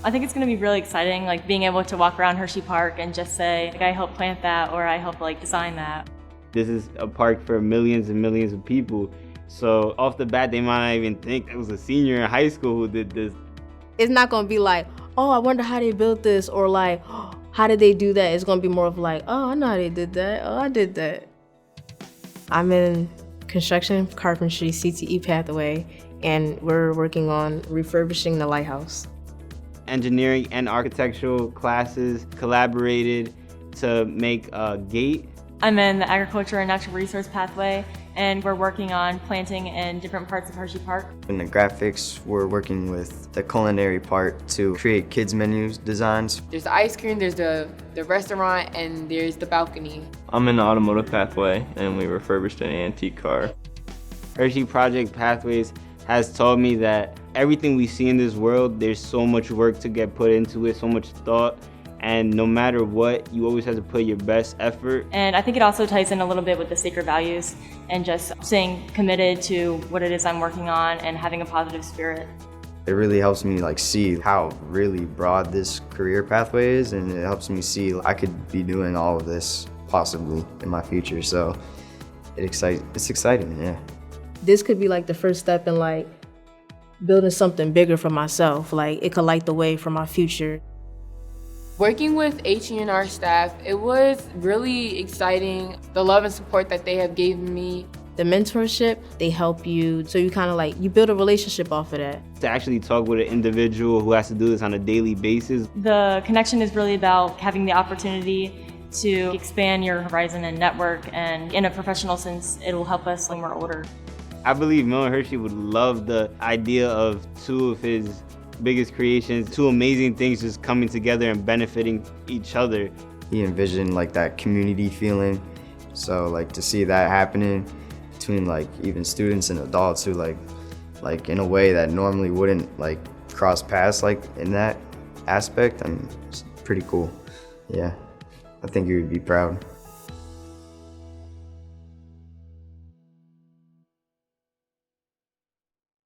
I think it's going to be really exciting, like being able to walk around Hershey Park and just say, like, I helped plant that, or I helped like design that. This is a park for millions and millions of people. So off the bat, they might not even think it was a senior in high school who did this. It's not gonna be like, oh, I wonder how they built this, or like, oh, how did they do that? It's gonna be more of like, oh, I know how they did that. Oh, I did that. I'm in construction carpentry CTE pathway, and we're working on refurbishing the lighthouse. Engineering and architectural classes collaborated to make a gate. I'm in the agriculture and natural resource pathway, and we're working on planting in different parts of Hershey Park. In the graphics, we're working with the culinary part to create kids menus designs. There's the ice cream, there's the restaurant, and there's the balcony. I'm in the automotive pathway, and we refurbished an antique car. Hershey Project Pathways has taught me that everything we see in this world, there's so much work to get put into it, so much thought. And no matter what, you always have to put your best effort. And I think it also ties in a little bit with the sacred values and just staying committed to what it is I'm working on and having a positive spirit. It really helps me see how really broad this career pathway is, and it helps me see I could be doing all of this possibly in my future. So it's exciting, yeah. This could be like the first step in like building something bigger for myself. Like it could light the way for my future. Working with HE&R staff, it was really exciting. The love and support that they have given me. The mentorship, they help you, so you kind of like, you build a relationship off of that. To actually talk with an individual who has to do this on a daily basis. The connection is really about having the opportunity to expand your horizon and network, and in a professional sense, it will help us when we're older. I believe Milton Hershey would love the idea of two of his biggest creations, two amazing things just coming together and benefiting each other. He envisioned that community feeling, so to see that happening between even students and adults who in a way that normally wouldn't cross paths in that aspect, it's pretty cool. Yeah, I think you would be proud.